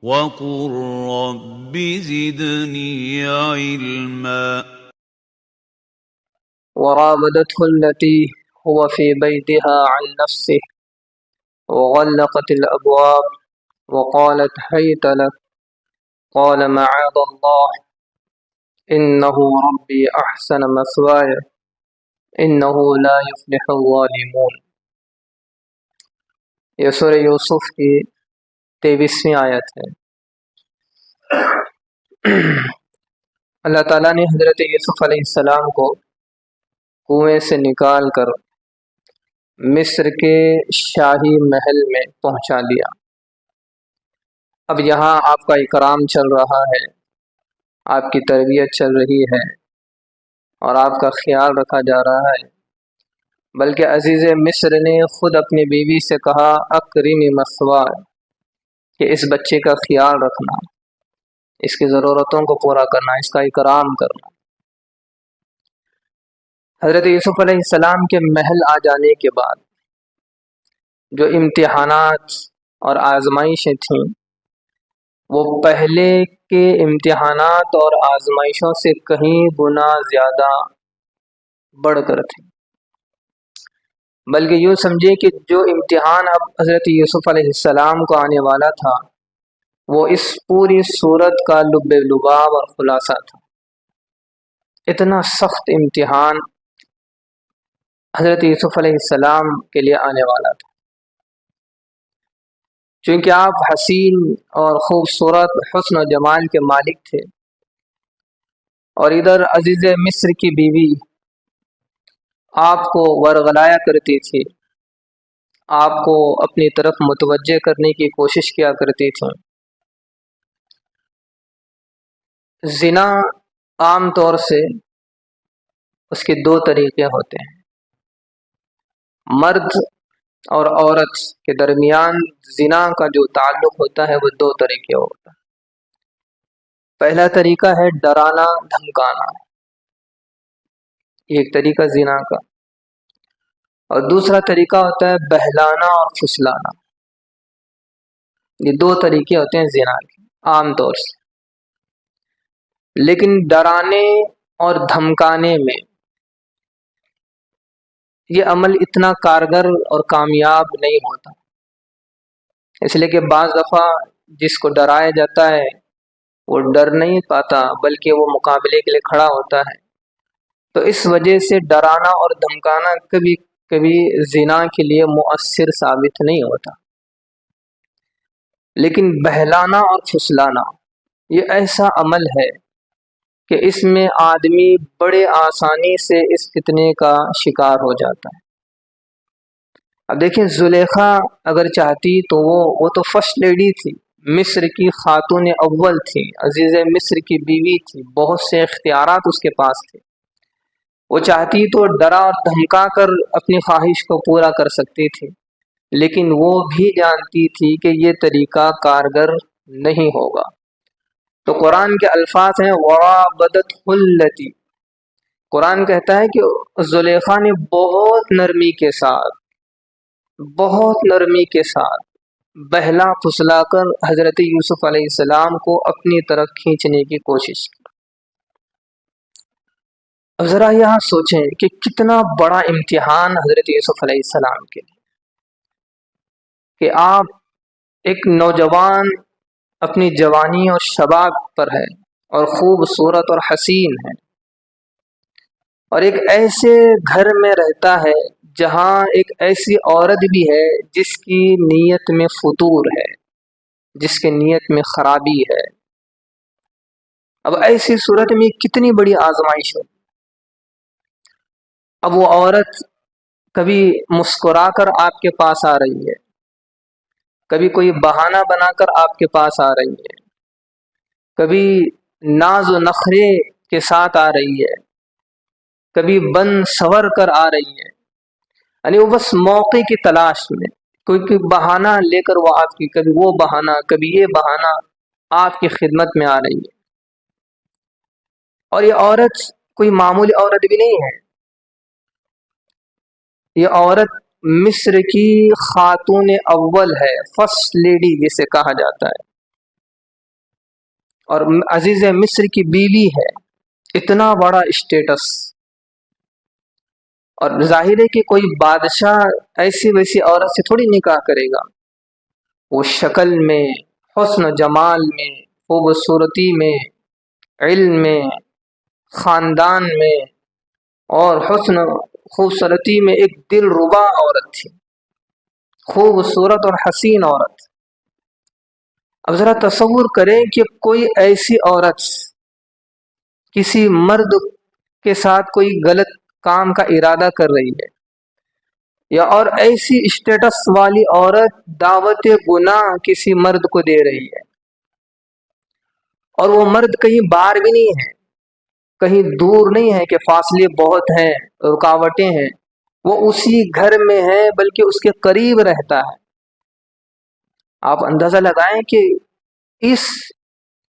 وقل رب زدني علما وراودته التي هو في بيتها عن نفسه وغلقت الأبواب وقالت هيت لك قال معاذ الله إنه ربي أحسن مثواي إنه لا يفلح الظالمون۔ یہ سورہ یوسف کی 23ویں آیت ہے۔ اللہ تعالیٰ نے حضرت یوسف علیہ السلام کو کنویں سے نکال کر مصر کے شاہی محل میں پہنچا دیا۔ اب یہاں آپ کا اکرام چل رہا ہے، آپ کی تربیت چل رہی ہے اور آپ کا خیال رکھا جا رہا ہے، بلکہ عزیز مصر نے خود اپنی بیوی سے کہا اکرمی مثواه، کہ اس بچے کا خیال رکھنا، اس کی ضرورتوں کو پورا کرنا، اس کا اکرام کرنا۔ حضرت یوسف علیہ السلام کے محل آ جانے کے بعد جو امتحانات اور آزمائشیں تھیں وہ پہلے کے امتحانات اور آزمائشوں سے کہیں گنا زیادہ بڑھ کر تھیں، بلکہ یوں سمجھے کہ جو امتحان اب حضرت یوسف علیہ السلام کو آنے والا تھا وہ اس پوری صورت کا لب لباب اور خلاصہ تھا۔ اتنا سخت امتحان حضرت یوسف علیہ السلام کے لیے آنے والا تھا، چونکہ آپ حسین اور خوبصورت حسن و جمال کے مالک تھے، اور ادھر عزیز مصر کی بیوی آپ کو ورغلایا کرتی تھی، آپ کو اپنی طرف متوجہ کرنے کی کوشش کیا کرتی تھی۔ زنا عام طور سے اس کے دو طریقے ہوتے ہیں، مرد اور عورت کے درمیان زنا کا جو تعلق ہوتا ہے وہ دو طریقے ہوتا ہے۔ پہلا طریقہ ہے ڈرانا دھمکانا، یہ ایک طریقہ زنا کا، اور دوسرا طریقہ ہوتا ہے بہلانا اور پھسلانا۔ یہ دو طریقے ہوتے ہیں زنا کے عام طور سے، لیکن ڈرانے اور دھمکانے میں یہ عمل اتنا کارگر اور کامیاب نہیں ہوتا، اس لیے کہ بعض دفعہ جس کو ڈرایا جاتا ہے وہ ڈر نہیں پاتا بلکہ وہ مقابلے کے لیے کھڑا ہوتا ہے، تو اس وجہ سے ڈرانا اور دھمکانا کبھی کبھی زنا کے لیے مؤثر ثابت نہیں ہوتا۔ لیکن بہلانا اور پھسلانا یہ ایسا عمل ہے کہ اس میں آدمی بڑے آسانی سے اس فتنے کا شکار ہو جاتا ہے۔ اب دیکھیں، زلیخا اگر چاہتی تو وہ تو فرسٹ لیڈی تھی، مصر کی خاتون اول تھی، عزیز مصر کی بیوی تھی، بہت سے اختیارات اس کے پاس تھے، وہ چاہتی تو ڈرا اور دھمکا کر اپنی خواہش کو پورا کر سکتی تھی، لیکن وہ بھی جانتی تھی کہ یہ طریقہ کارگر نہیں ہوگا۔ تو قرآن کے الفاظ ہیں وَرَابَدَتْهُ الَّتِي، قرآن کہتا ہے کہ زلیخا نے بہت نرمی کے ساتھ بہلا پھسلا کر حضرت یوسف علیہ السلام کو اپنی طرف کھینچنے کی کوشش کی۔ اب ذرا یہاں سوچیں کہ کتنا بڑا امتحان حضرت یوسف علیہ السلام کے لیے کہ آپ ایک نوجوان اپنی جوانی اور شباب پر ہے اور خوبصورت اور حسین ہے، اور ایک ایسے گھر میں رہتا ہے جہاں ایک ایسی عورت بھی ہے جس کی نیت میں فتور ہے، جس کے نیت میں خرابی ہے۔ اب ایسی صورت میں کتنی بڑی آزمائش ہے۔ اب وہ عورت کبھی مسکرا کر آپ کے پاس آ رہی ہے، کبھی کوئی بہانہ بنا کر آپ کے پاس آ رہی ہے، کبھی ناز و نخرے کے ساتھ آ رہی ہے، کبھی بن سور کر آ رہی ہے، یعنی وہ بس موقع کی تلاش میں کوئی بہانہ لے کر وہ آپ کی، کبھی وہ بہانہ کبھی یہ بہانہ آپ کی خدمت میں آ رہی ہے۔ اور یہ عورت کوئی معمولی عورت بھی نہیں ہے، یہ عورت مصر کی خاتون اول ہے، فرسٹ لیڈی جسے کہا جاتا ہے۔ اور عزیز مصر کی بیوی ہے، اتنا بڑا اسٹیٹس، اور ظاہر ہے کہ کوئی بادشاہ ایسی ویسی عورت سے تھوڑی نکاح کرے گا، وہ شکل میں، حسن و جمال میں، خوبصورتی میں، علم میں، خاندان میں، اور حسن و خوبصورتی میں ایک دل ربا عورت تھی، خوبصورت اور حسین عورت۔ اب ذرا تصور کریں کہ کوئی ایسی عورت کسی مرد کے ساتھ کوئی غلط کام کا ارادہ کر رہی ہے، یا اور ایسی اسٹیٹس والی عورت دعوت گناہ کسی مرد کو دے رہی ہے، اور وہ مرد کہیں باہر بھی نہیں ہے، کہیں دور نہیں ہے کہ فاصلے بہت ہیں، رکاوٹیں ہیں، وہ اسی گھر میں ہے، بلکہ اس کے قریب رہتا ہے۔ آپ اندازہ لگائیں کہ اس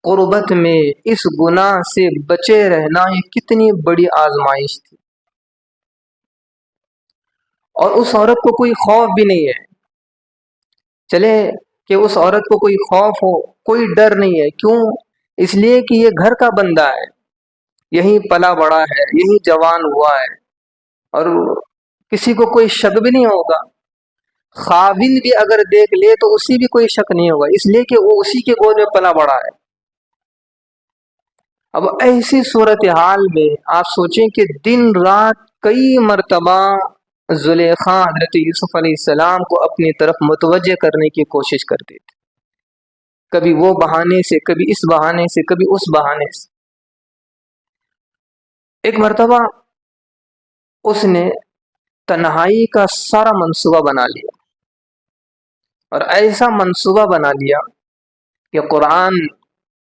قربت میں، اس گناہ سے بچے رہنا یہ کتنی بڑی آزمائش تھی، اور اس عورت کو کوئی خوف بھی نہیں ہے۔ چلے کہ اس عورت کو کوئی خوف ہو، کوئی ڈر نہیں ہے، کیوں؟ اس لیے کہ یہ گھر کا بندہ ہے، یہیں پلا بڑا ہے، یہیں جوان ہوا ہے، اور کسی کو کوئی شک بھی نہیں ہوگا، خاوند بھی اگر دیکھ لے تو اسی بھی کوئی شک نہیں ہوگا، اس لیے کہ وہ اسی کے گود میں پلا بڑا ہے۔ اب ایسی صورتحال میں آپ سوچیں کہ دن رات کئی مرتبہ زلیخا حضرت یوسف علیہ السلام کو اپنی طرف متوجہ کرنے کی کوشش کرتے تھے، کبھی وہ بہانے سے، کبھی اس بہانے سے، کبھی اس بہانے سے۔ ایک مرتبہ اس نے تنہائی کا سارا منصوبہ بنا لیا، اور ایسا منصوبہ بنا لیا کہ قرآن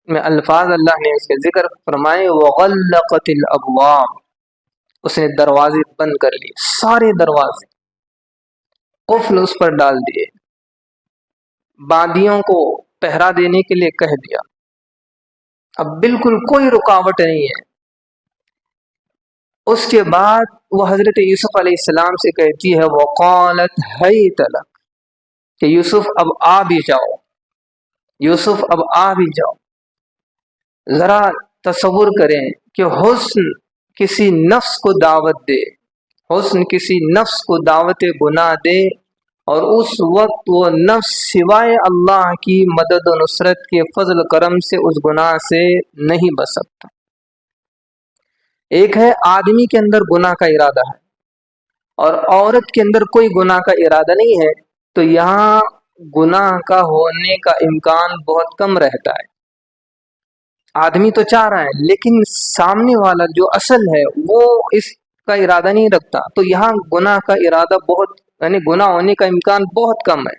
میں الفاظ اللہ نے اس کے ذکر فرمائے، وَغَلَّقَتِ الْأَبْوَابِ، اس نے دروازے بند کر لیے، سارے دروازے قفل اس پر ڈال دیے، باندیوں کو پہرا دینے کے لیے کہہ دیا، اب بالکل کوئی رکاوٹ نہیں ہے۔ اس کے بعد وہ حضرت یوسف علیہ السلام سے کہتی ہے، وَقَالَتْ هَيْتَ لَكَ، کہ یوسف اب آ بھی جاؤ، یوسف اب آ بھی جاؤ۔ ذرا تصور کریں کہ حسن کسی نفس کو دعوت دے، حسن کسی نفس کو دعوت گناہ دے، اور اس وقت وہ نفس سوائے اللہ کی مدد و نصرت کے فضل کرم سے اس گناہ سے نہیں بچ سکتا۔ ایک ہے آدمی کے اندر گناہ کا ارادہ ہے، اور عورت کے اندر کوئی گناہ کا ارادہ نہیں ہے، تو یہاں گناہ کا ہونے کا امکان بہت کم رہتا ہے۔ آدمی تو چاہ رہا ہے، لیکن سامنے والا جو اصل ہے وہ اس کا ارادہ نہیں رکھتا، تو یہاں گناہ کا ارادہ بہت، یعنی گناہ ہونے کا امکان بہت کم ہے۔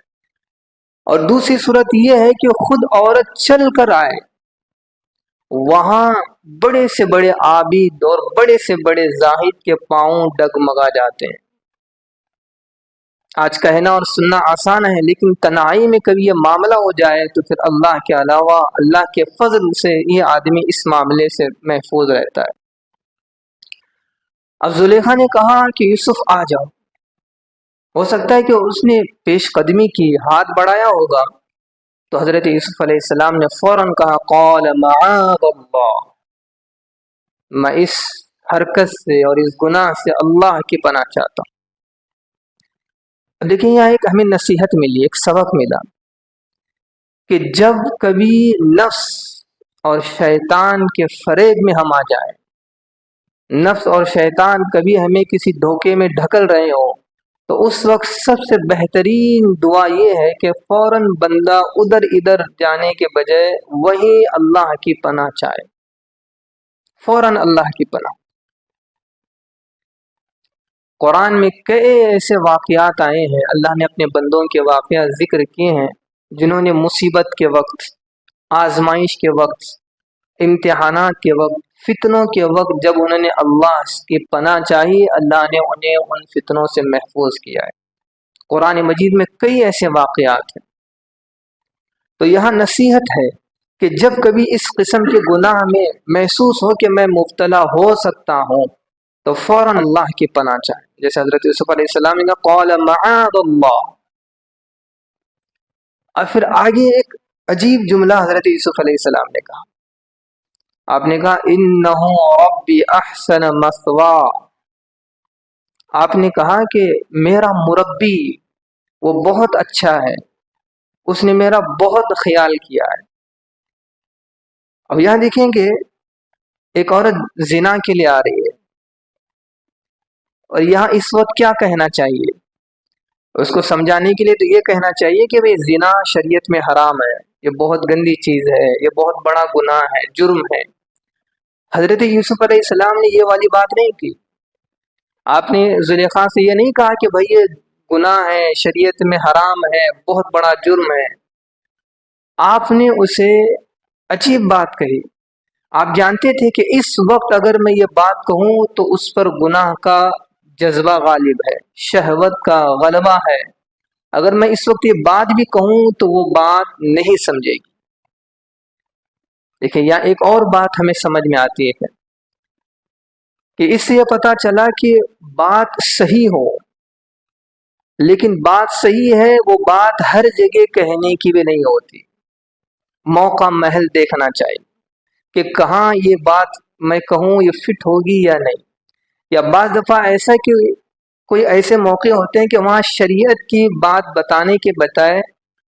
اور دوسری صورت یہ ہے کہ خود عورت چل کر آئے، وہاں بڑے سے بڑے عابد اور بڑے سے بڑے زاہد کے پاؤں ڈگمگا جاتے ہیں۔ آج کہنا اور سننا آسان ہے، لیکن تنہائی میں کبھی یہ معاملہ ہو جائے تو پھر اللہ کے علاوہ، اللہ کے فضل سے یہ آدمی اس معاملے سے محفوظ رہتا ہے۔ اب زلیخا نے کہا کہ یوسف آ جاؤ، ہو سکتا ہے کہ اس نے پیش قدمی کی، ہاتھ بڑھایا ہوگا، تو حضرت یوسف علیہ السلام نے فوراً کہا، قال معاذ اللہ، میں اس حرکت سے اور اس گناہ سے اللہ کی پناہ چاہتا ہوں۔ لیکن یہاں ایک ہمیں نصیحت ملی، ایک سبق ملا، کہ جب کبھی نفس اور شیطان کے فریب میں ہم آ جائیں، نفس اور شیطان کبھی ہمیں کسی دھوکے میں ڈھکل رہے ہو، تو اس وقت سب سے بہترین دعا یہ ہے کہ فوراً بندہ ادھر ادھر جانے کے بجائے وہی اللہ کی پناہ چاہے، فوراً اللہ کی پناہ۔ قرآن میں کئی ایسے واقعات آئے ہیں، اللہ نے اپنے بندوں کے واقعات ذکر کیے ہیں، جنہوں نے مصیبت کے وقت، آزمائش کے وقت، امتحانات کے وقت، فتنوں کے وقت جب انہوں نے اللہ کی پناہ چاہی، اللہ نے انہیں ان فتنوں سے محفوظ کیا ہے۔ قرآن مجید میں کئی ایسے واقعات ہیں۔ تو یہاں نصیحت ہے کہ جب کبھی اس قسم کے گناہ میں محسوس ہو کہ میں مبتلا ہو سکتا ہوں، تو فوراً اللہ کی پناہ چاہے، جیسے حضرت یوسف علیہ السلام نے کہا، قال معاذ اللہ۔ اور پھر آگے ایک عجیب جملہ حضرت یوسف علیہ السلام نے کہا، آپ نے کہا انہ ربی احسن مثوا، آپ نے کہا کہ میرا مربی وہ بہت اچھا ہے، اس نے میرا بہت خیال کیا ہے۔ اب یہاں دیکھیں کہ ایک عورت زنا کے لیے آ رہی ہے، اور یہاں اس وقت کیا کہنا چاہیے اس کو سمجھانے کے لیے؟ تو یہ کہنا چاہیے کہ بھئی زنا شریعت میں حرام ہے، یہ بہت گندی چیز ہے، یہ بہت بڑا گناہ ہے، جرم ہے۔ حضرت یوسف علیہ السلام نے یہ والی بات نہیں کی۔ آپ نے زلیخا سے یہ نہیں کہا کہ بھئی یہ گناہ ہے، شریعت میں حرام ہے، بہت بڑا جرم ہے۔ آپ نے اسے عجیب بات کہی۔ آپ جانتے تھے کہ اس وقت اگر میں یہ بات کہوں تو اس پر گناہ کا جذبہ غالب ہے، شہوت کا غلبہ ہے۔ اگر میں اس وقت یہ بات بھی کہوں تو وہ بات نہیں سمجھے گی۔ دیکھیں یہاں ایک اور بات ہمیں سمجھ میں آتی ہے کہ اس سے یہ پتہ چلا کہ بات صحیح ہو، لیکن بات صحیح ہے وہ بات ہر جگہ کہنے کی بھی نہیں ہوتی۔ موقع محل دیکھنا چاہیے کہ کہاں یہ بات میں کہوں یہ فٹ ہوگی یا نہیں۔ یا بعض دفعہ ایسا کہ کوئی ایسے موقع ہوتے ہیں کہ وہاں شریعت کی بات بتانے کے بجائے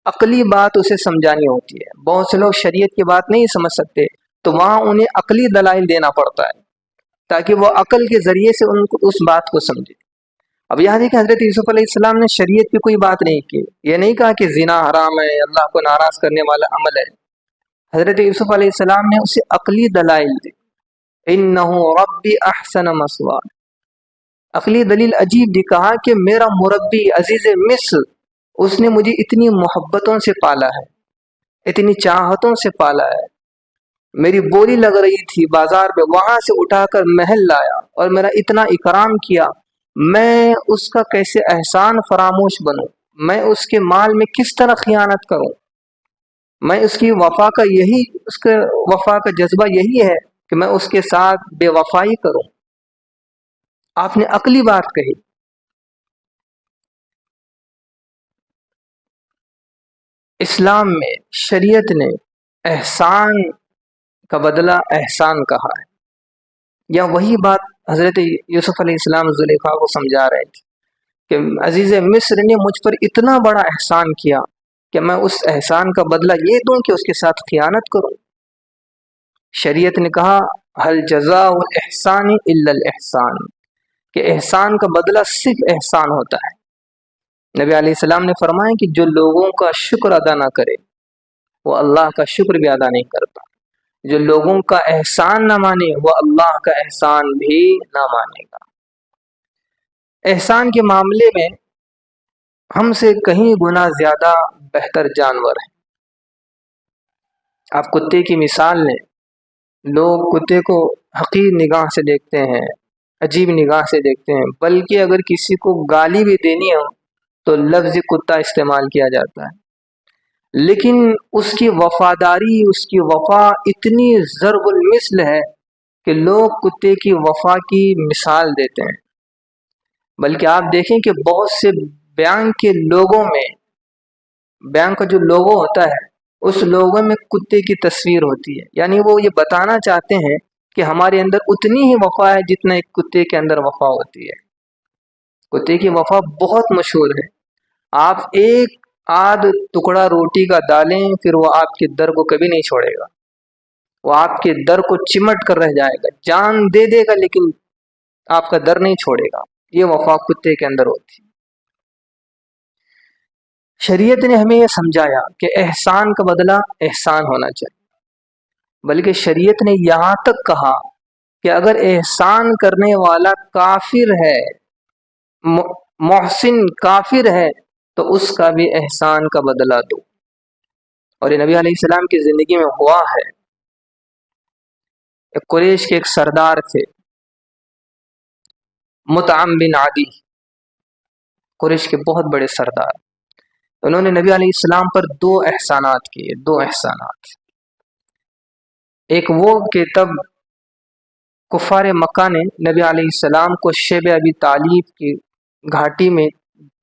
عقلی بات اسے سمجھانی ہوتی ہے۔ بہت سے لوگ شریعت کی بات نہیں سمجھ سکتے، تو وہاں انہیں عقلی دلائل دینا پڑتا ہے تاکہ وہ عقل کے ذریعے سے ان کو اس بات کو سمجھے۔ اب یہاں دیکھیں حضرت یوسف علیہ السلام نے شریعت کی کوئی بات نہیں کی، یہ نہیں کہا کہ زنا حرام ہے، اللہ کو ناراض کرنے والا عمل ہے۔ حضرت یوسف علیہ السلام نے اسے عقلی دلائل دی، انہ ربی احسن مثوا۔ عقلی دلیل عجیب دی، کہا کہ میرا مربی عزیز مصر، اس نے مجھے اتنی محبتوں سے پالا ہے، اتنی چاہتوں سے پالا ہے۔ میری بولی لگ رہی تھی بازار میں، وہاں سے اٹھا کر محل لایا اور میرا اتنا اکرام کیا، میں اس کا کیسے احسان فراموش بنوں؟ میں اس کے مال میں کس طرح خیانت کروں؟ میں اس کی وفا کا وفا کا جذبہ یہی ہے کہ میں اس کے ساتھ بے وفائی کروں۔ آپ نے عقلی بات کہی۔ اسلام میں شریعت نے احسان کا بدلہ احسان کہا ہے۔ یا وہی بات حضرت یوسف علیہ السلام زلیخا کو سمجھا رہے تھے کہ عزیز مصر نے مجھ پر اتنا بڑا احسان کیا کہ میں اس احسان کا بدلہ یہ دوں کہ اس کے ساتھ خیانت کروں۔ شریعت نے کہا هل جزاء الاحسان الا الاحسان، کہ احسان کا بدلہ صرف احسان ہوتا ہے۔ نبی علیہ السلام نے فرمایا کہ جو لوگوں کا شکر ادا نہ کرے وہ اللہ کا شکر بھی ادا نہیں کرتا، جو لوگوں کا احسان نہ مانے وہ اللہ کا احسان بھی نہ مانے گا۔ احسان کے معاملے میں ہم سے کہیں گنا زیادہ بہتر جانور ہیں۔ آپ کتے کی مثال لیں، لوگ کتے کو حقیر نگاہ سے دیکھتے ہیں، عجیب نگاہ سے دیکھتے ہیں، بلکہ اگر کسی کو گالی بھی دینی ہو تو لفظ کتا استعمال کیا جاتا ہے۔ لیکن اس کی وفاداری، اس کی وفا اتنی ضرب المثل ہے کہ لوگ کتے کی وفا کی مثال دیتے ہیں۔ بلکہ آپ دیکھیں کہ بہت سے بینک کے لوگوں میں، بینک کا جو لوگو ہوتا ہے اس لوگوں میں کتے کی تصویر ہوتی ہے، یعنی وہ یہ بتانا چاہتے ہیں کہ ہمارے اندر اتنی ہی وفا ہے جتنا ایک کتے کے اندر وفا ہوتی ہے۔ کتے کی وفا بہت مشہور ہے۔ آپ ایک آدھ ٹکڑا روٹی کا ڈالیں پھر وہ آپ کے در کو کبھی نہیں چھوڑے گا، وہ آپ کے در کو چمٹ کر رہ جائے گا، جان دے دے گا لیکن آپ کا در نہیں چھوڑے گا۔ یہ وفا کتے کے اندر ہوتی ہے۔ شریعت نے ہمیں یہ سمجھایا کہ احسان کا بدلہ احسان ہونا چاہیے، بلکہ شریعت نے یہاں تک کہا کہ اگر احسان کرنے والا کافر ہے، محسن کافر ہے، تو اس کا بھی احسان کا بدلہ دو۔ اور یہ نبی علیہ السلام کی زندگی میں ہوا ہے۔ قریش کے ایک سردار تھے، مطعم بن عدی، قریش کے بہت بڑے سردار۔ انہوں نے نبی علیہ السلام پر دو احسانات کیے، دو احسانات۔ ایک وہ کہ تب کفار مکہ نے نبی علیہ السلام کو شیب ابی طالب کی گھاٹی میں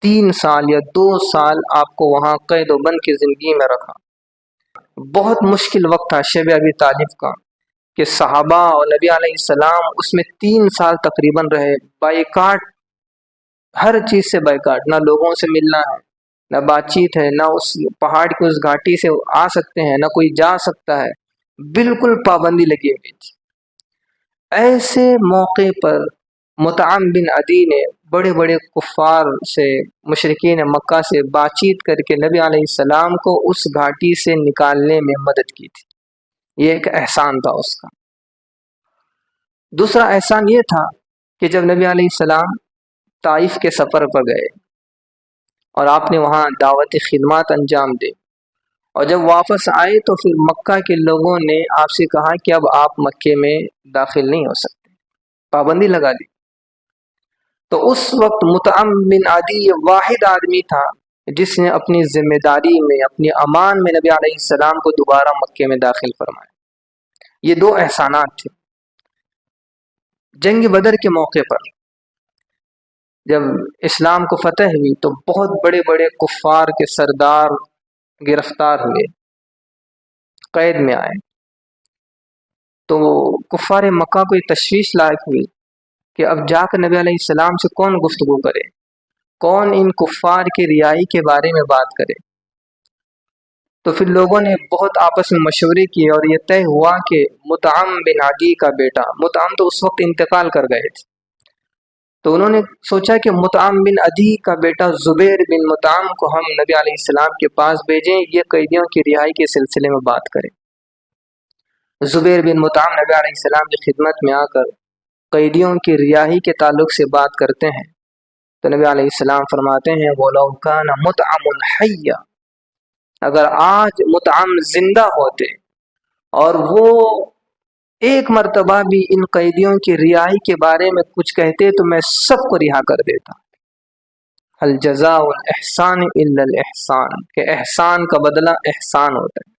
3 سال یا 2 سال آپ کو وہاں قید و بند کی زندگی میں رکھا۔ بہت مشکل وقت تھا شیب ابی طالب کا۔ کہ صحابہ اور نبی علیہ السلام اس میں 3 سال تقریباً رہے، بائیکاٹ، ہر چیز سے بائیکاٹ، نہ لوگوں سے ملنا ہے، نہ بات چیت ہے، نہ اس پہاڑ کی اس گھاٹی سے آ سکتے ہیں، نہ کوئی جا سکتا ہے، بالکل پابندی لگی ہوئی تھی۔ ایسے موقع پر مطعم بن عدی نے بڑے بڑے کفار سے، مشرکین مکہ سے بات چیت کر کے نبی علیہ السلام کو اس گھاٹی سے نکالنے میں مدد کی تھی۔ یہ ایک احسان تھا اس کا۔ دوسرا احسان یہ تھا کہ جب نبی علیہ السلام طائف کے سفر پر گئے اور آپ نے وہاں دعوت خدمات انجام دی، اور جب واپس آئے تو پھر مکہ کے لوگوں نے آپ سے کہا کہ اب آپ مکے میں داخل نہیں ہو سکتے، پابندی لگا دی۔ تو اس وقت مطعم بن عدی یہ واحد آدمی تھا جس نے اپنی ذمہ داری میں، اپنی امان میں نبی علیہ السلام کو دوبارہ مکے میں داخل فرمایا۔ یہ 2 احسانات تھے۔ جنگ بدر کے موقع پر جب اسلام کو فتح ہوئی تو بہت بڑے بڑے کفار کے سردار گرفتار ہوئے، قید میں آئے، تو کفار مکہ کو یہ تشویش لاحق ہوئی کہ اب جا کر نبی علیہ السلام سے کون گفتگو کرے، کون ان کفار کی رہائی کے بارے میں بات کرے۔ تو پھر لوگوں نے بہت آپس میں مشورے کیے اور یہ طے ہوا کہ مطعم بن عدی کا بیٹا، مطعم تو اس وقت انتقال کر گئے تھے، تو انہوں نے سوچا کہ مطعم بن عدی کا بیٹا زبیر بن مطعم کو ہم نبی علیہ السلام کے پاس بھیجیں، یہ قیدیوں کی رہائی کے سلسلے میں بات کریں۔ زبیر بن مطعم نبی علیہ السلام کی خدمت میں آ کر قیدیوں کی رہائی کے تعلق سے بات کرتے ہیں، تو نبی علیہ السلام فرماتے ہیں وَلَوْ كَانَ مُطْعَمٌ حَيًّا، اگر آج مطعم زندہ ہوتے اور وہ ایک مرتبہ بھی ان قیدیوں کی رہائی کے بارے میں کچھ کہتے تو میں سب کو رہا کر دیتا۔ هل جزاء الاحسان الا الاحسان، کہ احسان کا بدلہ احسان ہوتا ہے۔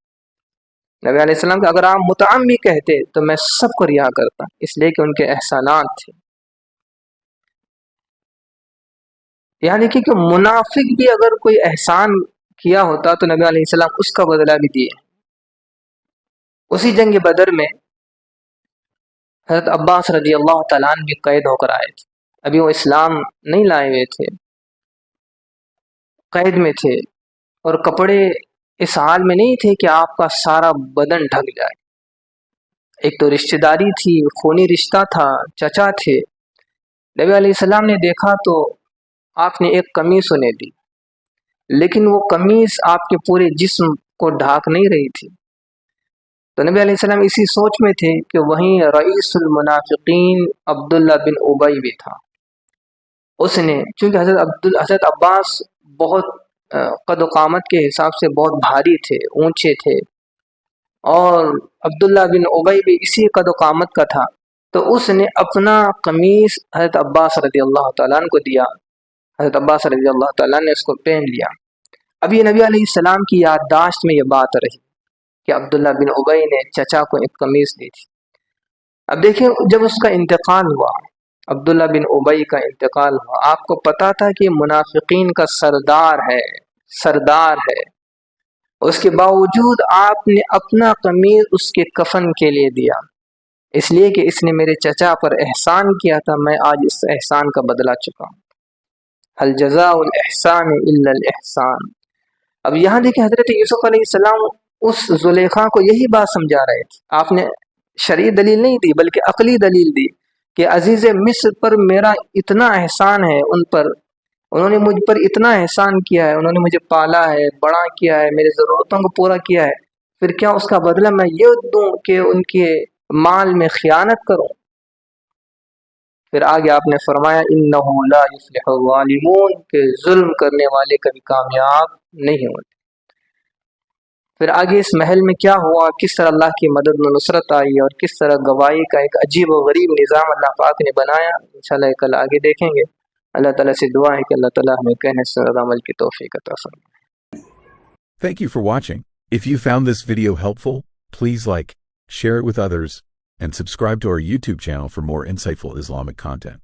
نبی علیہ السلام کہ اگر آپ مطعم بھی کہتے تو میں سب کو رہا کرتا، اس لیے کہ ان کے احسانات تھے۔ یعنی کہ منافق بھی اگر کوئی احسان کیا ہوتا تو نبی علیہ السلام اس کا بدلہ بھی دیے۔ اسی جنگ بدر میں حضرت عباس رضی اللہ تعالیٰ عنہ بھی قید ہو کر آئے تھے، ابھی وہ اسلام نہیں لائے ہوئے تھے، قید میں تھے، اور کپڑے اس حال میں نہیں تھے کہ آپ کا سارا بدن ڈھک جائے۔ ایک تو رشتہ داری تھی، خونی رشتہ تھا، چچا تھے۔ نبی علیہ السلام نے دیکھا تو آپ نے ایک قمیص انہیں دی، لیکن وہ قمیص آپ کے پورے جسم کو ڈھانک نہیں رہی تھی۔ تو نبی علیہ السلام اسی سوچ میں تھے کہ وہیں رئیس المنافقین عبداللہ بن ابی بھی تھا۔ اس نے چونکہ حضرت عباس بہت قد و قامت کے حساب سے بہت بھاری تھے، اونچے تھے، اور عبداللہ بن ابی بھی اسی قد و قامت کا تھا، تو اس نے اپنا قمیص حضرت عباس رضی اللہ تعالیٰ عنہ کو دیا۔ حضرت عباس رضی اللہ تعالیٰ نے اس کو پہن لیا۔ اب یہ نبی علیہ السلام کی یادداشت میں یہ بات رہی کہ عبداللہ بن ابی نے چچا کو ایک قمیص دی تھی۔ اب دیکھیں جب اس کا انتقال ہوا، عبداللہ بن ابی کا انتقال ہوا، آپ کو پتا تھا کہ منافقین کا سردار ہے، اس کے باوجود آپ نے اپنا قمیص اس کے کفن کے لیے دیا، اس لیے کہ اس نے میرے چچا پر احسان کیا تھا، میں آج اس احسان کا بدلہ چکا ہوں۔ هل جزاء الاحسان الا الاحسان۔ اب یہاں دیکھیں حضرت یوسف علیہ السلام اس زلیخا کو یہی بات سمجھا رہے تھے۔ آپ نے شرعی دلیل نہیں دی بلکہ عقلی دلیل دی کہ عزیز مصر پر میرا اتنا احسان ہے، ان پر انہوں نے مجھ پر اتنا احسان کیا ہے، انہوں نے مجھے پالا ہے، بڑا کیا ہے، میری ضرورتوں کو پورا کیا ہے، پھر کیا اس کا بدلہ میں یہ دوں کہ ان کے مال میں خیانت کروں؟ پھر آگے آپ نے فرمایا انہ لا یفلح الظالمون، کہ ظلم کرنے والے کبھی کامیاب نہیں ہوتے۔ پھر آگے اس محل میں کیا ہوا، کس طرح اللہ کی مدد و نصرت آئی، اور کس طرح گواہی کا ایک عجیب و غریب نظام اللہ پاک نے بنایا، انشاءاللہ کل آگے دیکھیں گے۔ اللہ تعالیٰ سے دعا ہے کہ اللہ تعالیٰ ہمیں کہنے سے عمل کی توفیق عطا فرمائے۔ Thank you for watching. If you found this video helpful, please like, share it with others, and subscribe to our YouTube channel for more insightful Islamic content.